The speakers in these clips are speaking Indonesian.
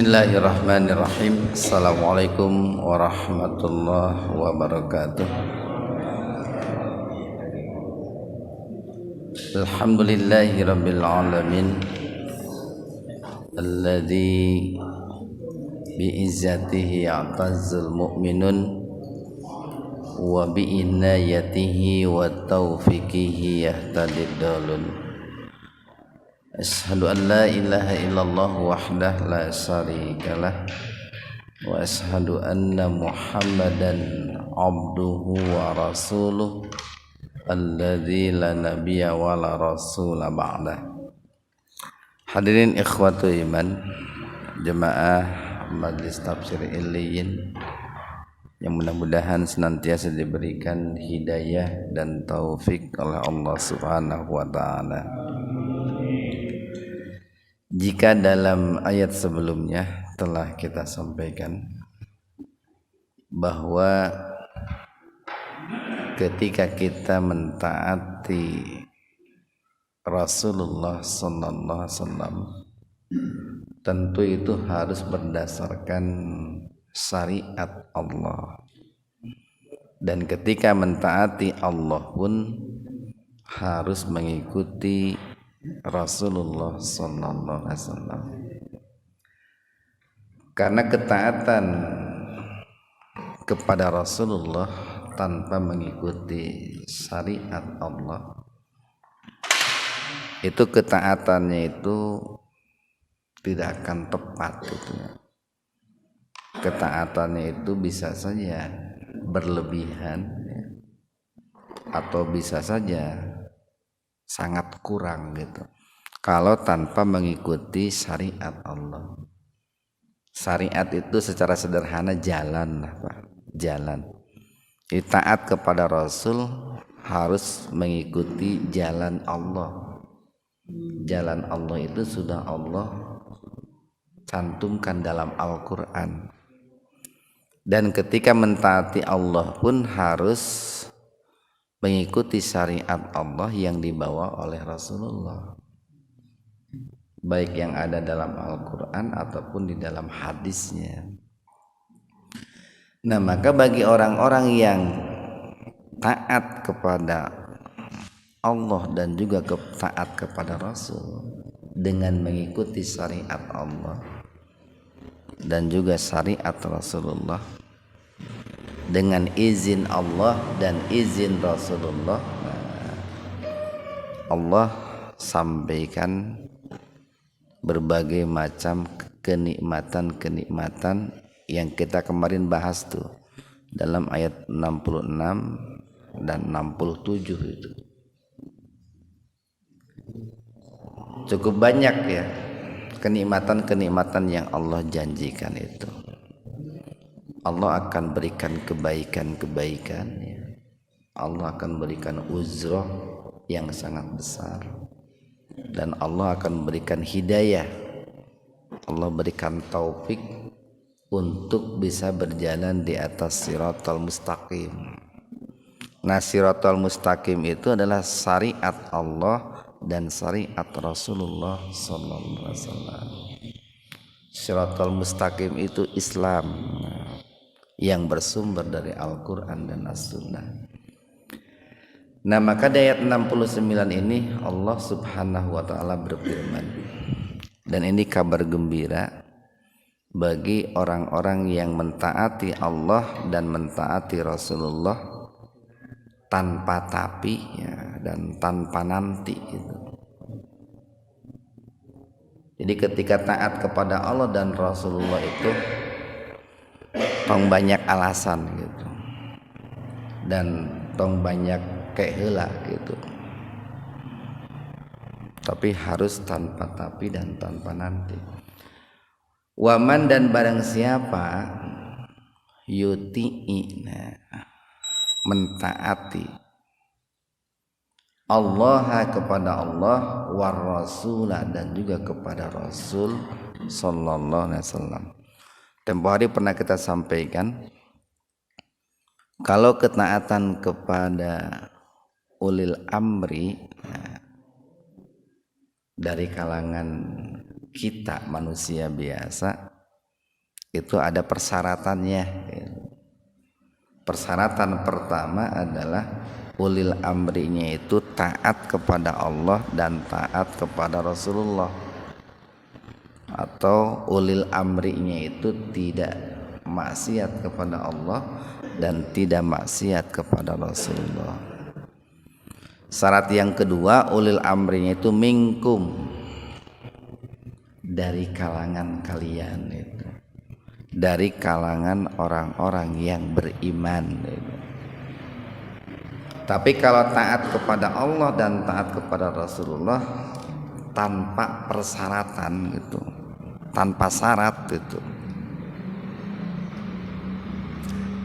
Bismillahirrahmanirrahim. Assalamualaikum warahmatullahi wabarakatuh. Alhamdulillahi rabbil alamin, alladzi bi'izzatihi ya'tazzul mu'minun wa bi'inayatihi wa taufiqihi yahtadid dalun. Ashhadu an la ilaha illallah wahdah la syarikalah wa ashhadu anna Muhammadan abduhu wa rasuluh alladzi la nabiyya wa la rasula ba'dah. Hadirin ikhwatu iman, jemaah Majlis Tafsir Illiyin yang mudah-mudahan senantiasa diberikan hidayah dan taufik oleh Allah Subhanahu wa taala. Jika dalam ayat sebelumnya telah kita sampaikan bahwa ketika kita mentaati Rasulullah sallallahu alaihi wasallam, tentu itu harus berdasarkan syariat Allah. Dan ketika mentaati Allah pun harus mengikuti Rasulullah sallallahu alaihi wasallam. Karena ketaatan kepada Rasulullah tanpa mengikuti syariat Allah, itu ketaatannya itu tidak akan tepat gitu. Ketaatannya itu bisa saja berlebihan atau bisa saja sangat kurang gitu kalau tanpa mengikuti syariat Allah. Syariat itu secara sederhana jalan lah Pak, jalan. Jadi taat kepada Rasul harus mengikuti jalan Allah. Jalan Allah itu sudah Allah cantumkan dalam Al-Quran. Dan ketika mentaati Allah pun harus mengikuti syariat Allah yang dibawa oleh Rasulullah, baik yang ada dalam Al-Quran ataupun di dalam hadisnya. Nah, maka bagi orang-orang yang taat kepada Allah dan juga taat kepada Rasul dengan mengikuti syariat Allah dan juga syariat Rasulullah, dengan izin Allah dan izin Rasulullah, Allah sampaikan berbagai macam kenikmatan-kenikmatan yang kita kemarin bahas tuh dalam ayat 66 dan 67 itu. Cukup banyak ya kenikmatan-kenikmatan yang Allah janjikan itu. Allah akan berikan kebaikan-kebaikan ya. Allah akan berikan uzroh yang sangat besar, dan Allah akan berikan hidayah. Allah berikan taufik untuk bisa berjalan di atas siratal mustaqim. Nah, siratal mustaqim itu adalah syariat Allah dan syariat Rasulullah sallallahu alaihi wasallam. Siratal mustaqim itu Islam yang bersumber dari Al-Quran dan As-Sunnah. Nah, maka di ayat 69 ini Allah Subhanahu wa ta'ala berfirman, dan ini kabar gembira bagi orang-orang yang mentaati Allah dan mentaati Rasulullah tanpa tapi ya, dan tanpa nanti gitu. Jadi ketika taat kepada Allah dan Rasulullah itu tong banyak alasan gitu, dan tong banyak keheula gitu, tapi harus tanpa tapi dan tanpa nanti. Waman, dan barang siapa yuti'i, mentaati Allah kepada Allah, war rasulah, dan juga kepada Rasul sallallahu alaihi wasallam. Tempo hari pernah kita sampaikan kalau ketaatan kepada ulil amri dari kalangan kita manusia biasa Itu ada persyaratannya. Persyaratan pertama adalah ulil amrinya itu taat kepada Allah dan taat kepada Rasulullah, atau ulil amrinya itu tidak maksiat kepada Allah dan tidak maksiat kepada Rasulullah. Syarat yang kedua, ulil amrinya itu minkum, dari kalangan kalian, itu dari kalangan orang-orang yang beriman, itu. Tapi kalau taat kepada Allah dan taat kepada Rasulullah tanpa persyaratan gitu, tanpa syarat itu.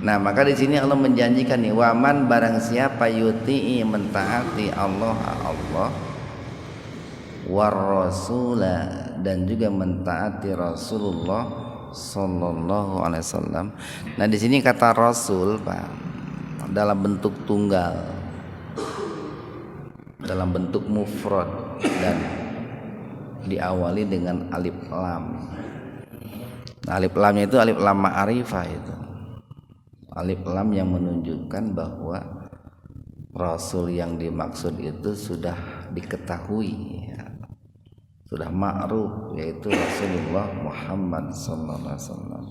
Nah, maka di sini Allah menjanjikan nih, waman barang siapa yuti'i mentaati Allah war rasula dan juga mentaati Rasulullah sallallahu alaihi wasallam. Nah, di sini kata Rasul, Pak, dalam bentuk tunggal, dalam bentuk mufrad dan diawali dengan alif lam. Nah, alif lamnya itu alif lam ma'rifah, itu alif lam yang menunjukkan bahwa Rasul yang dimaksud itu sudah diketahui, ya, sudah ma'ruf, yaitu Rasulullah Muhammad sallallahu alaihi wasallam.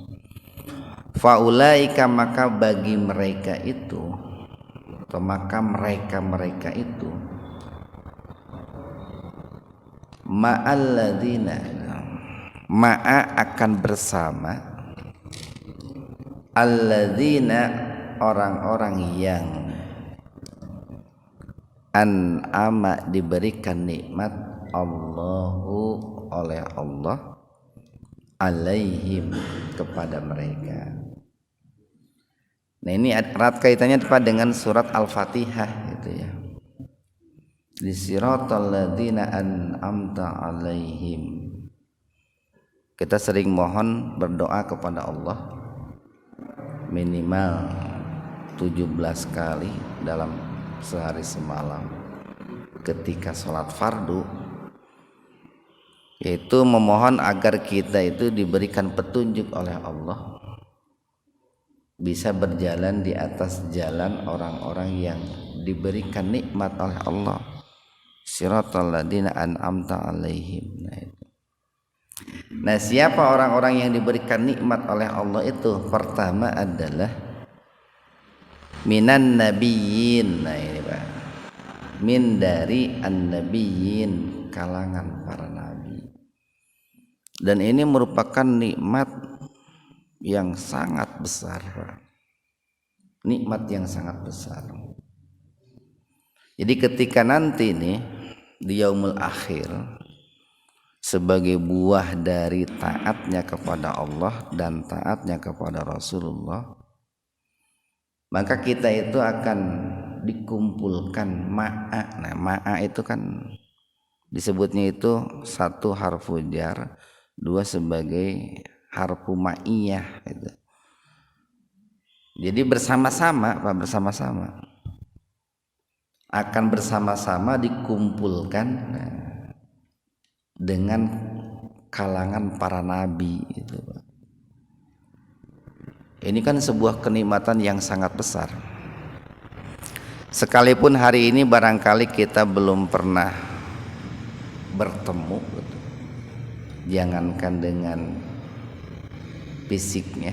Faulaika, maka bagi mereka itu, atau maka mereka itu, ma'alladzina, ma'a akan bersama, alladzina orang-orang yang an'ama diberikan nikmat Allahu oleh Allah alaihim kepada mereka. Nah, ini erat kaitannya dengan surat Al-Fatihah gitu ya. Di siratal ladzina an'amta alaihim. Kita sering mohon berdoa kepada Allah minimal 17 kali dalam sehari semalam ketika sholat fardu, yaitu memohon agar kita itu diberikan petunjuk oleh Allah, bisa berjalan di atas jalan orang-orang yang diberikan nikmat oleh Allah, siratal ladzina an'amta alaihim. Nah, siapa orang-orang yang diberikan nikmat oleh Allah itu? Pertama adalah minan nabiyyin. Nah, ini Pak, min dari an-nabiyyin, kalangan para nabi. Dan ini merupakan nikmat yang sangat besar, Pak. Nikmat yang sangat besar. Jadi ketika nanti nih di yaumul akhir, sebagai buah dari taatnya kepada Allah dan taatnya kepada Rasulullah, maka kita itu akan dikumpulkan ma'a. Nah, ma'a itu kan disebutnya itu satu harfu jar, dua sebagai harfu ma'iyah gitu. Jadi bersama-sama, Pak, bersama-sama akan bersama-sama dikumpulkan dengan kalangan para nabi itu, Pak. Ini kan sebuah kenikmatan yang sangat besar. Sekalipun hari ini barangkali kita belum pernah bertemu, jangankan dengan fisiknya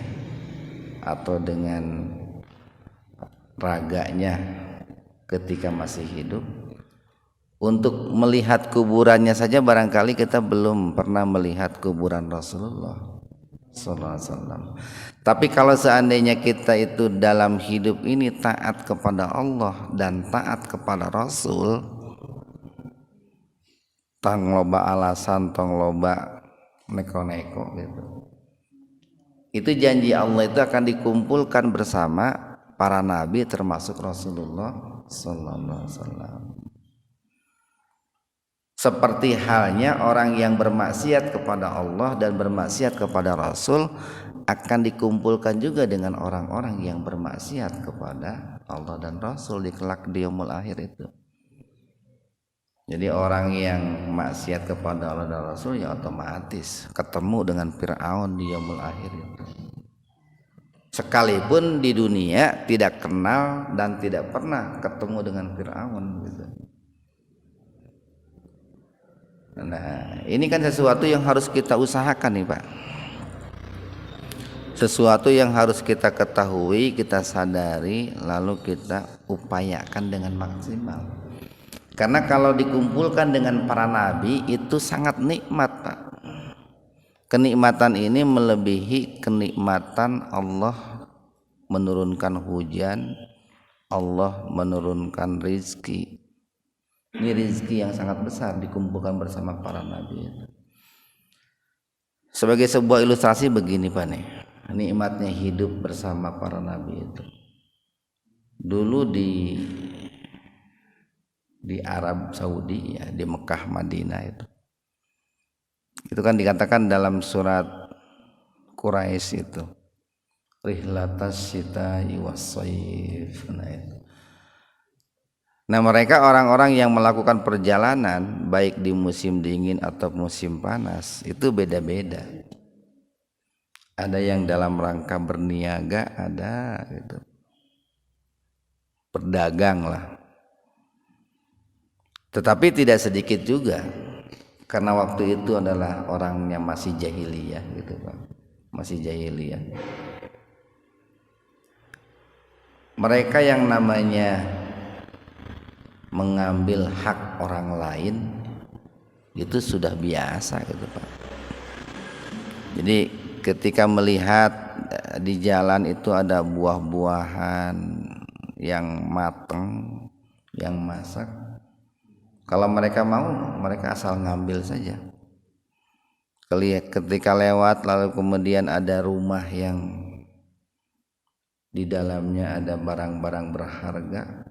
atau dengan raganya ketika masih hidup, untuk melihat kuburannya saja barangkali kita belum pernah melihat kuburan Rasulullah sallallahu alaihi wasallam. Tapi kalau seandainya kita itu dalam hidup ini taat kepada Allah dan taat kepada Rasul, tang loba alasan, tong loba neko-neko gitu. Itu janji Allah itu akan dikumpulkan bersama para nabi termasuk Rasulullah sallallahu alaihi wasallam. Seperti halnya orang yang bermaksiat kepada Allah dan bermaksiat kepada Rasul akan dikumpulkan juga dengan orang-orang yang bermaksiat kepada Allah dan Rasul di kelak di yaumul akhir itu. Jadi orang yang maksiat kepada Allah dan Rasul ya otomatis ketemu dengan Fir'aun di yaumul akhir itu. Sekalipun di dunia tidak kenal dan tidak pernah ketemu dengan Fir'aun gitu. Nah, ini kan sesuatu yang harus kita usahakan nih Pak. Sesuatu yang harus kita ketahui, kita sadari, lalu kita upayakan dengan maksimal. Karena kalau dikumpulkan dengan para nabi itu sangat nikmat Pak. Kenikmatan ini melebihi kenikmatan Allah menurunkan hujan, Allah menurunkan rizki. Ini rizki yang sangat besar dikumpulkan bersama para nabi itu. Sebagai sebuah ilustrasi begini Pak nih, nikmatnya hidup bersama para nabi itu. Dulu di Arab Saudi ya, di Mekah Madinah itu kan dikatakan dalam surat Quraisy itu rihlatas syita'i was-shaif. Nah mereka orang-orang yang melakukan perjalanan baik di musim dingin atau musim panas itu beda-beda. Ada yang dalam rangka berniaga, ada gitu, berdagang lah. Tetapi tidak sedikit juga, karena waktu itu adalah orangnya masih jahiliyah gitu Pak, masih jahiliyah. Mereka yang namanya mengambil hak orang lain itu sudah biasa gitu Pak. Jadi ketika melihat di jalan itu ada buah-buahan yang matang, yang masak, kalau mereka mau, mereka asal ngambil saja. Ketika lewat lalu kemudian ada rumah yang di dalamnya ada barang-barang berharga,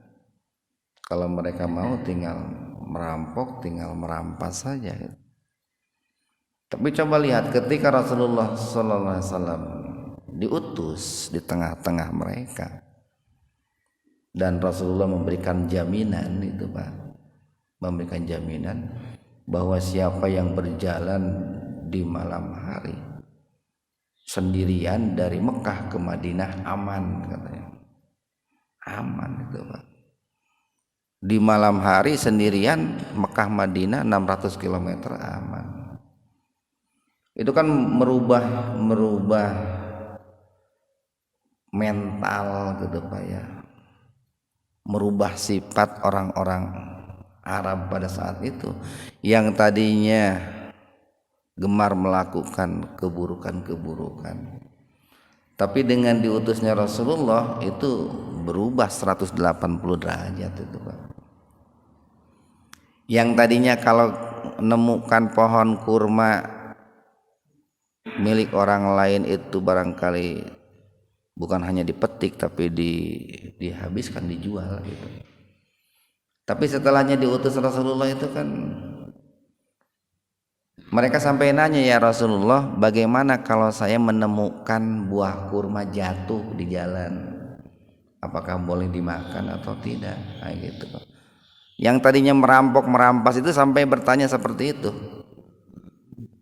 kalau mereka mau tinggal merampok, tinggal merampas saja. Tapi coba lihat ketika Rasulullah SAW diutus di tengah-tengah mereka, dan Rasulullah memberikan jaminan itu Pak, memberikan jaminan bahwa siapa yang berjalan di malam hari sendirian dari Mekah ke Madinah aman katanya. Aman itu Pak. Di malam hari sendirian Mekah Madinah 600 km aman. Itu kan merubah mental gitu Pak ya. Merubah sifat orang-orang Arab pada saat itu yang tadinya gemar melakukan keburukan-keburukan, tapi dengan diutusnya Rasulullah itu berubah 180 derajat itu Pak. Yang tadinya kalau menemukan pohon kurma milik orang lain itu barangkali bukan hanya dipetik tapi dihabiskan, dijual gitu. Tapi setelahnya diutus Rasulullah itu kan mereka sampai nanya, ya Rasulullah, bagaimana kalau saya menemukan buah kurma jatuh di jalan, apakah boleh dimakan atau tidak? Nah, gitu. Yang tadinya merampas itu sampai bertanya seperti itu.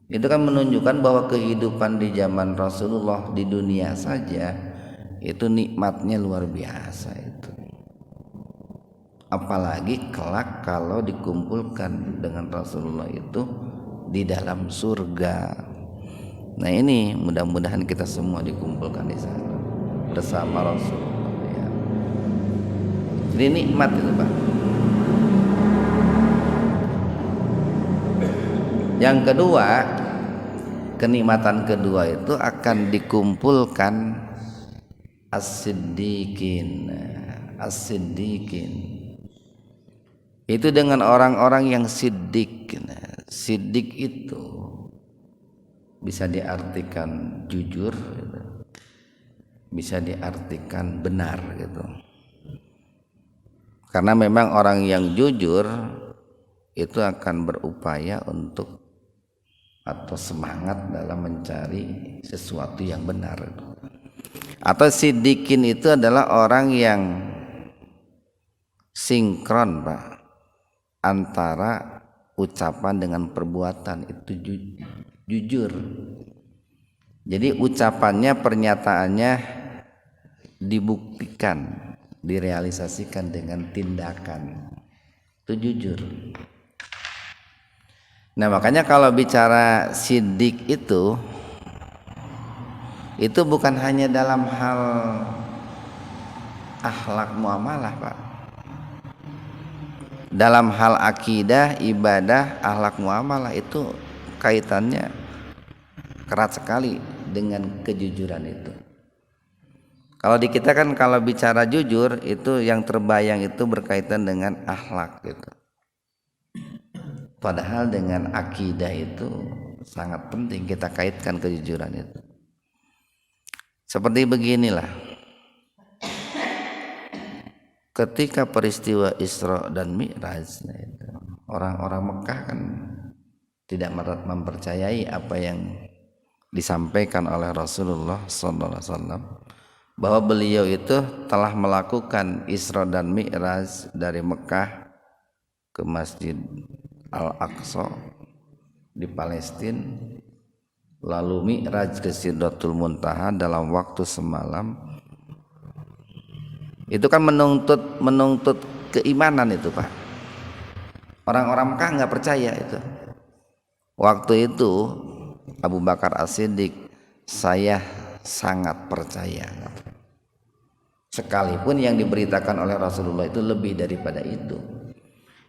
Itu kan menunjukkan bahwa kehidupan di zaman Rasulullah di dunia saja itu nikmatnya luar biasa itu. Apalagi kelak kalau dikumpulkan dengan Rasulullah itu di dalam surga. Nah ini mudah-mudahan kita semua dikumpulkan di sana bersama Rasulullah ya. Jadi nikmat itu Pak. Yang kedua, kenikmatan kedua itu akan dikumpulkan as-siddiqin. As-siddiqin itu dengan orang-orang yang siddiq. Siddiq itu bisa diartikan jujur, bisa diartikan benar gitu. Karena memang orang yang jujur itu akan berupaya untuk atau semangat dalam mencari sesuatu yang benar. Atau siddiqin itu adalah orang yang sinkron Pak, antara ucapan dengan perbuatan itu jujur. Jadi ucapannya, pernyataannya dibuktikan, direalisasikan dengan tindakan, itu jujur. Nah makanya kalau bicara sidik itu bukan hanya dalam hal akhlak muamalah Pak. Dalam hal akidah, ibadah, akhlak muamalah itu kaitannya erat sekali dengan kejujuran itu. Kalau di kita kan kalau bicara jujur itu yang terbayang itu berkaitan dengan akhlak gitu. Padahal dengan akidah itu sangat penting kita kaitkan kejujuran itu. Seperti beginilah. Ketika peristiwa Isra dan Mi'raj, orang-orang Mekah kan tidak mempercayai apa yang disampaikan oleh Rasulullah SAW, bahwa beliau itu telah melakukan Isra dan Mi'raj dari Mekah ke Masjid Al-Aqsa di Palestina, lalu Mi'raj ke Sidratul Muntaha dalam waktu semalam. Itu kan menuntut keimanan itu Pak. Orang-orang Mekah nggak percaya itu. Waktu itu Abu Bakar As-Siddiq, saya sangat percaya. Sekalipun yang diberitakan oleh Rasulullah itu lebih daripada itu.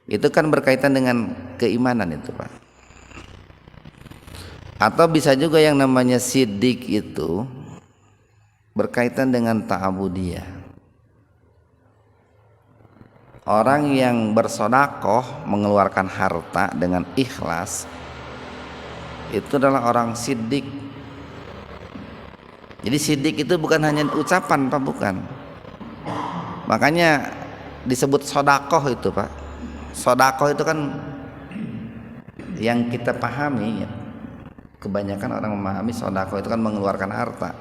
Itu kan berkaitan dengan keimanan itu Pak. Atau bisa juga yang namanya siddiq itu berkaitan dengan ta'abudiyah. Orang yang bersedekah mengeluarkan harta dengan ikhlas itu adalah orang siddiq. Jadi siddiq itu bukan hanya ucapan Pak, bukan. Makanya disebut sedekah itu Pak. Sedekah itu kan yang kita pahami ya. Kebanyakan orang memahami sedekah itu kan mengeluarkan harta.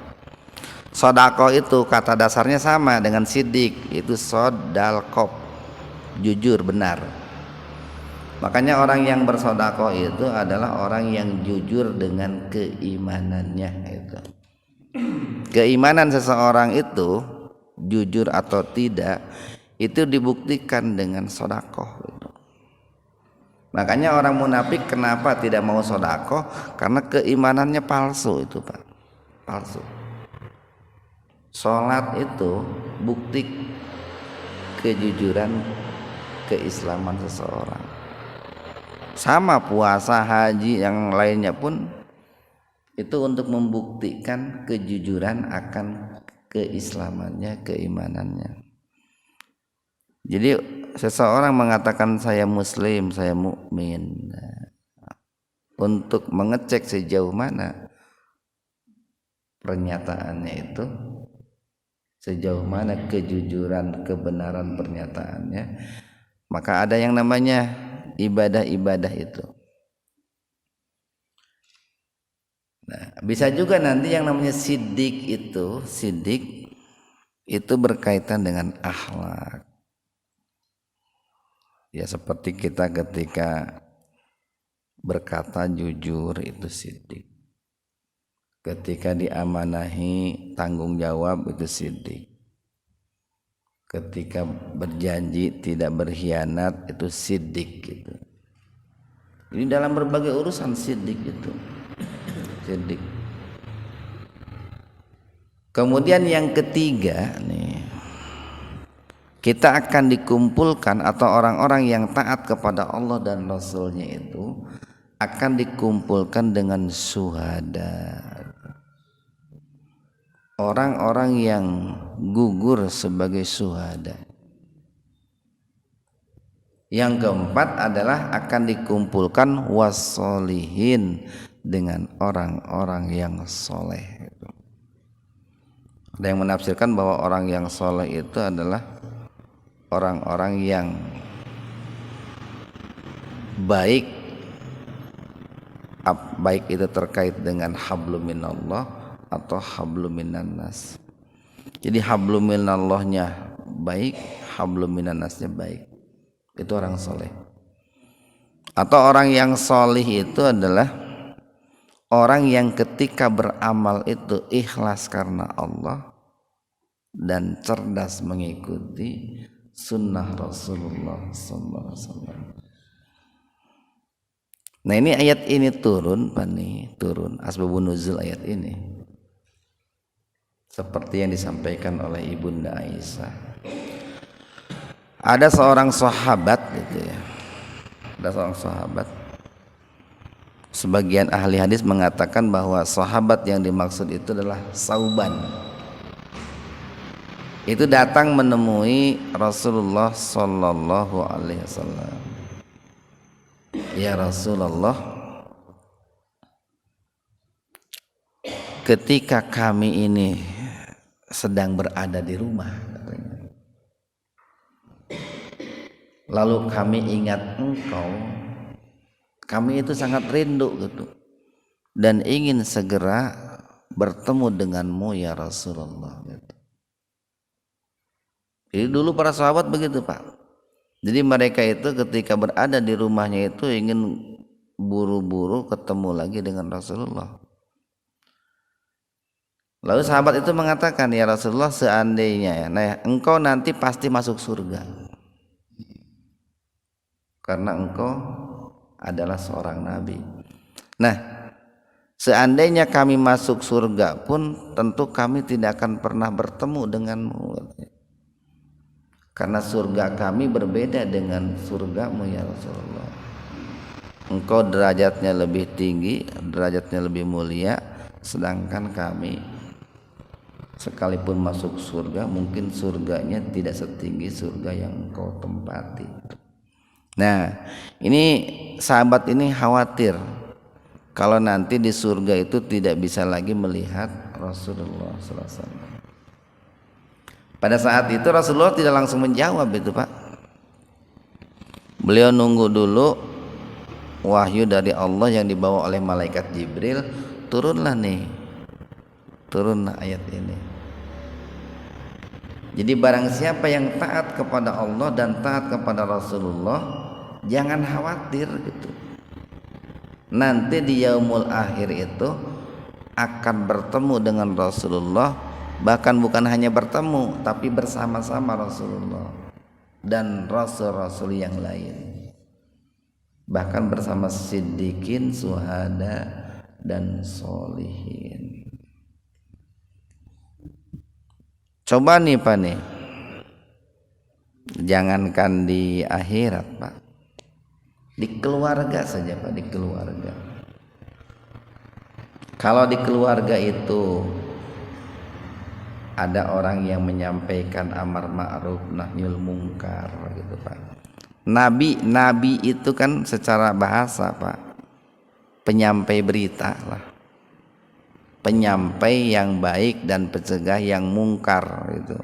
Sedekah itu kata dasarnya sama dengan siddiq, itu sodalqob, jujur, benar. Makanya orang yang bersedekah itu adalah orang yang jujur dengan keimanannya itu. Keimanan seseorang itu jujur atau tidak itu dibuktikan dengan sedekah gitu. Makanya orang munafik kenapa tidak mau sedekah? Karena keimanannya palsu itu Pak. Palsu. Salat itu bukti kejujuran keislaman seseorang. Sama puasa, haji, yang lainnya pun itu untuk membuktikan kejujuran akan keislamannya, keimanannya. Jadi seseorang mengatakan saya muslim, saya mukmin, untuk mengecek sejauh mana pernyataannya itu, sejauh mana kejujuran, kebenaran pernyataannya, maka ada yang namanya ibadah-ibadah itu. Nah, bisa juga nanti yang namanya siddiq itu berkaitan dengan akhlak. Ya seperti kita ketika berkata jujur itu siddiq. Ketika diamanahi tanggung jawab itu siddiq. Ketika berjanji tidak berkhianat itu siddiq gitu. Ini dalam berbagai urusan siddiq itu. Siddiq. Kemudian yang ketiga nih, kita akan dikumpulkan atau orang-orang yang taat kepada Allah dan Rasulnya itu akan dikumpulkan dengan syuhada. Orang-orang yang gugur sebagai syuhada. Yang keempat adalah akan dikumpulkan wassolihin, dengan orang-orang yang soleh. Ada yang menafsirkan bahwa orang yang soleh itu adalah orang-orang yang baik, baik itu terkait dengan hablum minallah atau hablum minan nas. Jadi hablum minallahnya baik, hablum minan nasnya baik. Itu orang soleh. Atau orang yang solih itu adalah orang yang ketika beramal itu ikhlas karena Allah dan cerdas mengikuti sunnah Rasulullah SAW. Nah ini ayat ini turun asbabun nuzul ayat ini seperti yang disampaikan oleh Ibunda Aisyah. Ada seorang sahabat gitu ya. Ada seorang sahabat. Sebagian ahli hadis mengatakan bahwa sahabat yang dimaksud itu adalah Sauban. Itu datang menemui Rasulullah sallallahu alaihi wasallam. Ya Rasulullah, ketika kami ini sedang berada di rumah, lalu kami ingat engkau, kami itu sangat rindu gitu, dan ingin segera bertemu denganmu ya Rasulullah gitu. Jadi dulu para sahabat begitu Pak. Jadi mereka itu ketika berada di rumahnya itu ingin buru-buru ketemu lagi dengan Rasulullah. Lalu sahabat itu mengatakan, ya Rasulullah, seandainya nah engkau nanti pasti masuk surga karena engkau adalah seorang nabi. Nah, seandainya kami masuk surga pun tentu kami tidak akan pernah bertemu denganmu, karena surga kami berbeda dengan surgamu ya Rasulullah. Engkau derajatnya lebih tinggi, derajatnya lebih mulia, sedangkan kami sekalipun masuk surga mungkin surganya tidak setinggi surga yang engkau tempati. Nah ini sahabat ini khawatir kalau nanti di surga itu tidak bisa lagi melihat Rasulullah SAW. Pada saat itu Rasulullah tidak langsung menjawab itu Pak. Beliau nunggu dulu wahyu dari Allah yang dibawa oleh malaikat Jibril. Turunlah ayat ini. Jadi barang siapa yang taat kepada Allah dan taat kepada Rasulullah, jangan khawatir gitu. Nanti di yaumul akhir itu akan bertemu dengan Rasulullah, bahkan bukan hanya bertemu tapi bersama-sama Rasulullah dan rasul-rasul yang lain, bahkan bersama siddiqin, suhada dan solihin. Coba nih Pak nih, jangankan di akhirat Pak, di keluarga saja Pak, di keluarga. Kalau di keluarga itu ada orang yang menyampaikan amar ma'ruf nahyul mungkar gitu Pak. Nabi itu kan secara bahasa Pak, penyampai berita lah, penyampai yang baik dan pencegah yang mungkar gitu,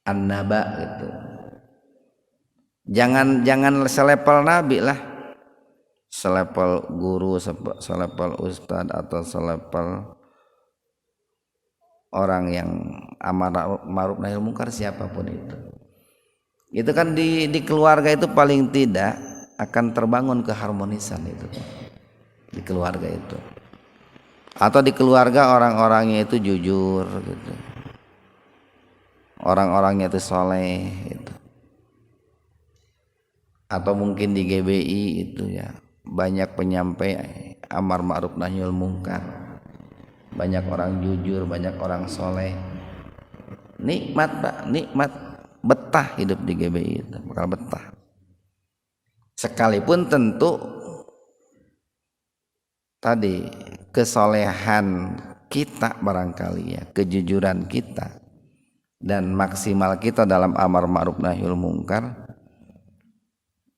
an-naba gitu. Jangan selevel nabi lah, selevel guru, selevel ustadz atau selevel orang yang amar ma'ruf nahi munkar, siapapun itu kan di keluarga itu paling tidak akan terbangun keharmonisan itu di keluarga itu. Atau di keluarga orang-orangnya itu jujur gitu, orang-orangnya itu soleh gitu. Atau mungkin di GBI itu ya banyak penyampai amar ma'ruf nahyul munkar, banyak orang jujur, banyak orang soleh. Nikmat Pak, nikmat, betah hidup di GBI itu, bakal betah. Sekalipun tentu tadi kesolehan kita barangkali ya, kejujuran kita dan maksimal kita dalam amar ma'ruf nahyul munkar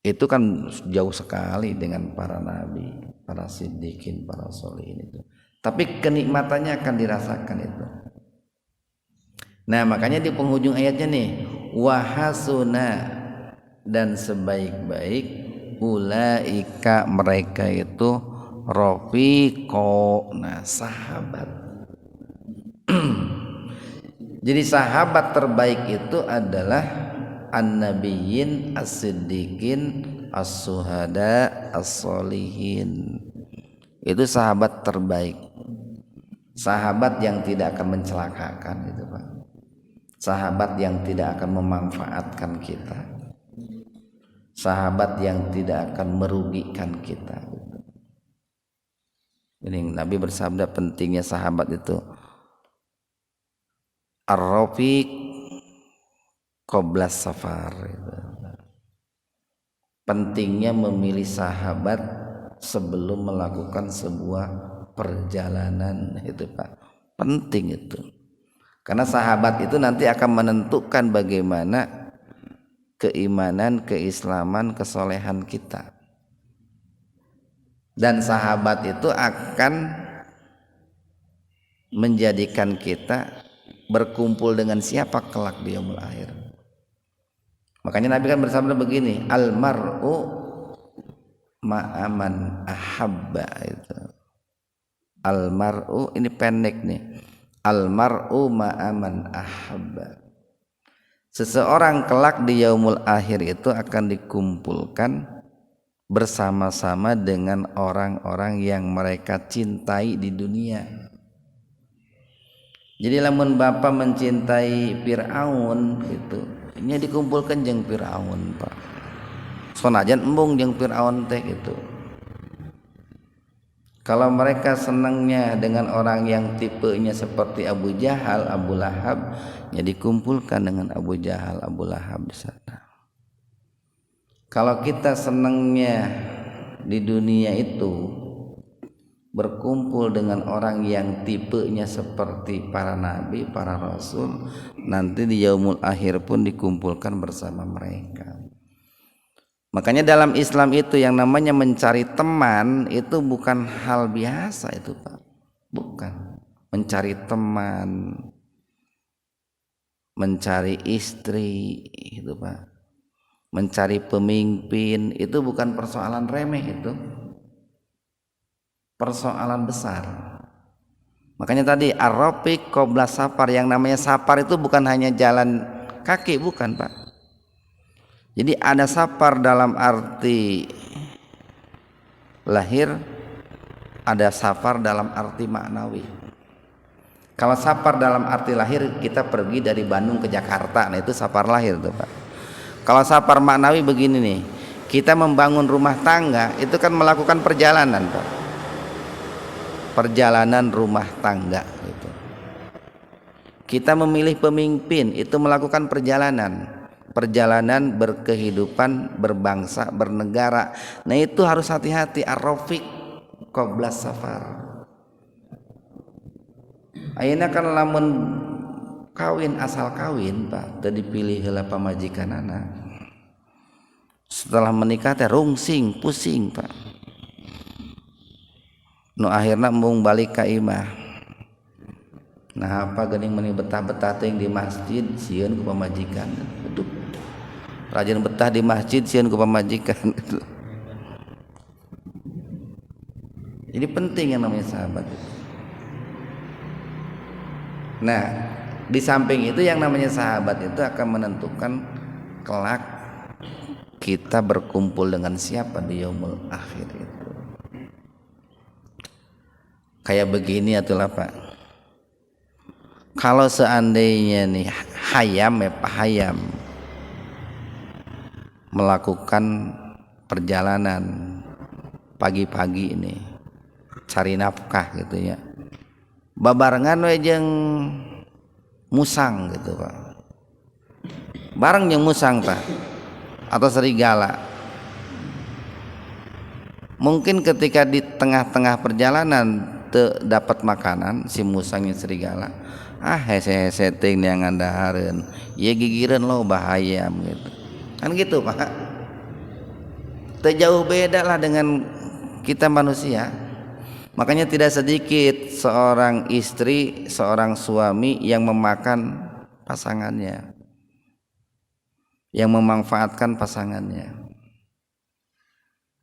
itu kan jauh sekali dengan para nabi, para siddiqin, para sholihin itu. Tapi kenikmatannya akan dirasakan itu. Nah makanya di penghujung ayatnya nih, wahasuna, dan sebaik-baik ulaika mereka itu rafiqo, nah sahabat. Jadi sahabat terbaik itu adalah an-nabiyyin, as-siddiqin, as-suhada, as-solihin. Itu sahabat terbaik. Sahabat yang tidak akan mencelakakan itu Pak. Sahabat yang tidak akan memanfaatkan kita. Sahabat yang tidak akan merugikan kita. Ini Nabi bersabda pentingnya sahabat itu. Ar-rafiq qabla safar. Pentingnya memilih sahabat sebelum melakukan sebuah perjalanan itu Pak. Penting itu. Karena sahabat itu nanti akan menentukan bagaimana keimanan, keislaman, kesolehan kita. Dan sahabat itu akan menjadikan kita berkumpul dengan siapa kelak di yaumul akhir. Makanya Nabi kan bersabda begini, al-mar'u ma'aman ahabba itu. Al-mar'u ini pendek nih. Al-mar'u ma'aman ahabba. Seseorang kelak di yaumul akhir itu akan dikumpulkan bersama-sama dengan orang-orang yang mereka cintai di dunia. Jadi lamun Bapak mencintai Fir'aun gitu, nya dikumpulkan jeung Fir'aun Pak. Sonajan embung jeung Fir'aun teh gitu. Kalau mereka senangnya dengan orang yang tipenya seperti Abu Jahal, Abu Lahab, ya dikumpulkan dengan Abu Jahal, Abu Lahab di sana. Kalau kita senangnya di dunia itu berkumpul dengan orang yang tipenya seperti para nabi, para rasul, nanti di yaumul akhir pun dikumpulkan bersama mereka. Makanya dalam Islam itu yang namanya mencari teman itu bukan hal biasa itu Pak. Bukan. Mencari teman, mencari istri itu Pak. Mencari pemimpin itu bukan persoalan remeh itu. Persoalan besar. Makanya tadi ar-rafiq qabla safar, yang namanya safar itu bukan hanya jalan kaki, bukan Pak. Jadi ada safar dalam arti lahir, ada safar dalam arti maknawi. Kalau safar dalam arti lahir, kita pergi dari Bandung ke Jakarta, nah itu safar lahir tuh Pak. Kalau safar maknawi begini nih, kita membangun rumah tangga itu kan melakukan perjalanan Pak. Perjalanan rumah tangga itu. Kita memilih pemimpin itu melakukan perjalanan. Perjalanan berkehidupan, berbangsa, bernegara. Nah itu harus hati-hati. Ar-rafiq qabla safar. Ayeuna kan lamun kawin asal kawin Pak, teu dipilih heula pamajikanana. Setelah menikah teh rungsing, pusing Pak. Nu akhirna mung balik ka imah. Nah apa geuning meuni betah-betah teh di masjid sieun ku pamajikan. Aduh. Rajin betah di masjid sieun ku pamajikan itu. Jadi penting yang namanya sahabat itu. Nah, di samping itu yang namanya sahabat itu akan menentukan kelak kita berkumpul dengan siapa di yaumul akhir itu. Kayak begini atulah Pak. Kalau seandainya nih hayam ya Pak Hayam melakukan perjalanan pagi-pagi ini cari nafkah gitu ya, babarengan we jeung musang gitu Pak, bareng jeung musang Pak atau serigala. Mungkin ketika di tengah-tengah perjalanan dapat makanan si musang yang serigala, hese-hese ting yang ngandahareun ye gigireun lo bahaya gitu. Kan gitu Pak. Teu jauh beda lah dengan kita manusia. Makanya tidak sedikit seorang istri, seorang suami yang memakan pasangannya, yang memanfaatkan pasangannya.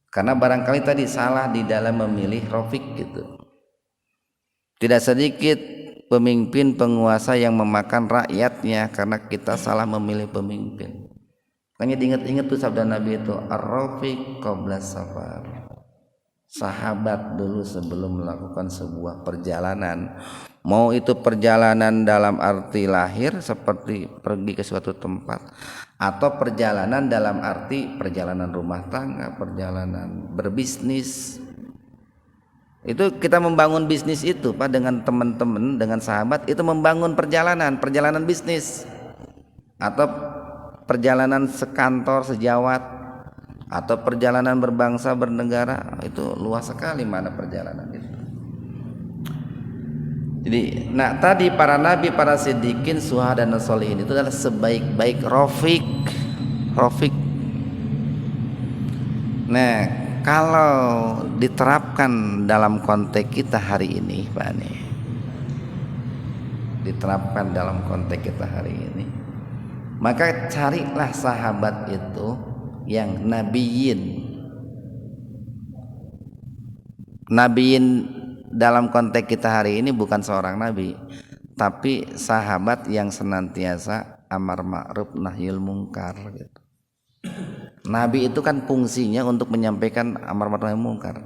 Karena barangkali tadi salah di dalam memilih rafiq gitu. Tidak sedikit pemimpin penguasa yang memakan rakyatnya karena kita salah memilih pemimpin. Makanya diingat-ingat tuh sabda Nabi itu, ar-rafiq qabla safar. Sahabat dulu sebelum melakukan sebuah perjalanan, mau itu perjalanan dalam arti lahir seperti pergi ke suatu tempat, atau perjalanan dalam arti perjalanan rumah tangga, perjalanan berbisnis. Itu kita membangun bisnis itu Pak, dengan teman-teman, dengan sahabat, itu membangun perjalanan bisnis, atau perjalanan sekantor, sejawat, atau perjalanan berbangsa, bernegara. Itu luas sekali mana perjalanan itu. Jadi tadi para nabi, para siddiqin, syuhada dan sholihin itu adalah sebaik-baik rafiq. Nah, kalau diterapkan dalam konteks kita hari ini Pak nih, diterapkan dalam konteks kita hari ini, maka carilah sahabat itu yang nabiyin dalam konteks kita hari ini bukan seorang nabi, tapi sahabat yang senantiasa amar ma'ruf nahyul munkar gitu. Nabi itu kan fungsinya untuk menyampaikan amar ma'ruf nahyul munkar.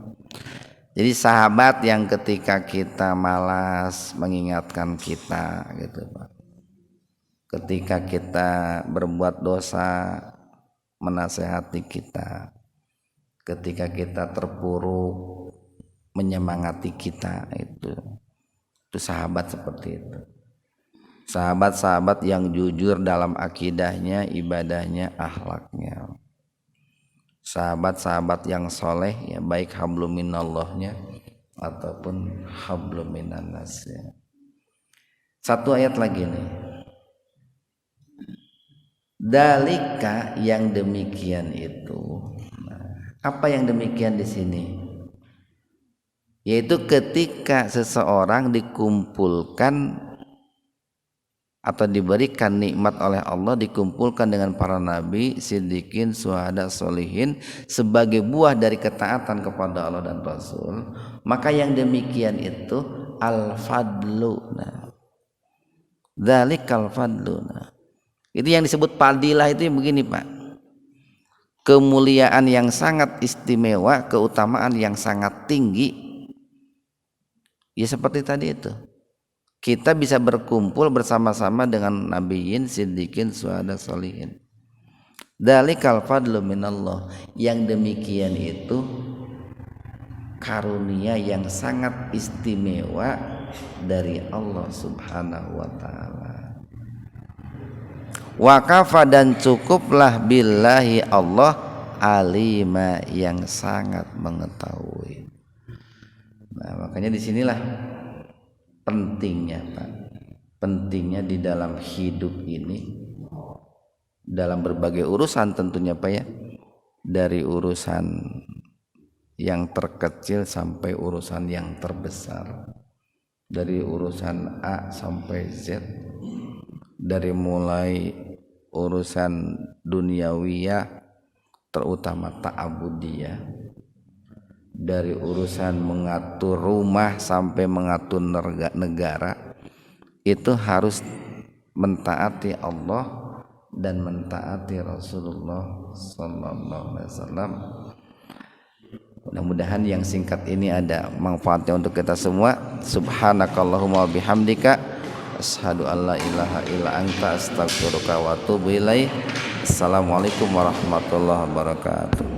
Jadi sahabat yang ketika kita malas mengingatkan kita gitu Pak, ketika kita berbuat dosa menasehati kita, ketika kita terpuruk menyemangati kita, itu sahabat seperti itu. Sahabat-sahabat yang jujur dalam akidahnya, ibadahnya, akhlaknya. Sahabat-sahabat yang soleh ya, baik hablum minallahnya ataupun hablum minannasnya. Satu ayat lagi nih. Dalika, yang demikian itu. Apa yang demikian di sini? Yaitu ketika seseorang dikumpulkan atau diberikan nikmat oleh Allah, dikumpulkan dengan para nabi, siddiqin, syuhada, sholihin sebagai buah dari ketaatan kepada Allah dan Rasul, maka yang demikian itu al-fadlu. Dzalikal fadlu. Itu yang disebut fadilah, itu begini Pak, kemuliaan yang sangat istimewa, keutamaan yang sangat tinggi. Ya seperti tadi itu, kita bisa berkumpul bersama-sama dengan nabiyin, siddiqin, syuhada, sholihin. Dzalikal fadlu minallah, yang demikian itu karunia yang sangat istimewa dari Allah Subhanahu wa taala. Wa kafa, dan cukuplah billahi Allah alima, yang sangat mengetahui. Makanya disinilah pentingnya Pak, pentingnya di dalam hidup ini, dalam berbagai urusan tentunya Pak ya, dari urusan yang terkecil sampai urusan yang terbesar, dari urusan A sampai Z, dari mulai urusan duniawiyah terutama ta'abudiyah, dari urusan mengatur rumah sampai mengatur negara, itu harus mentaati Allah dan mentaati Rasulullah sallallahu alaihi wasallam. Mudah-mudahan yang singkat ini ada manfaatnya untuk kita semua. Subhanakallahumma bihamdika asyhadu an la ilaha illa anta astaghfiruka wa atubu ilaik. Assalamualaikum warahmatullahi wabarakatuh.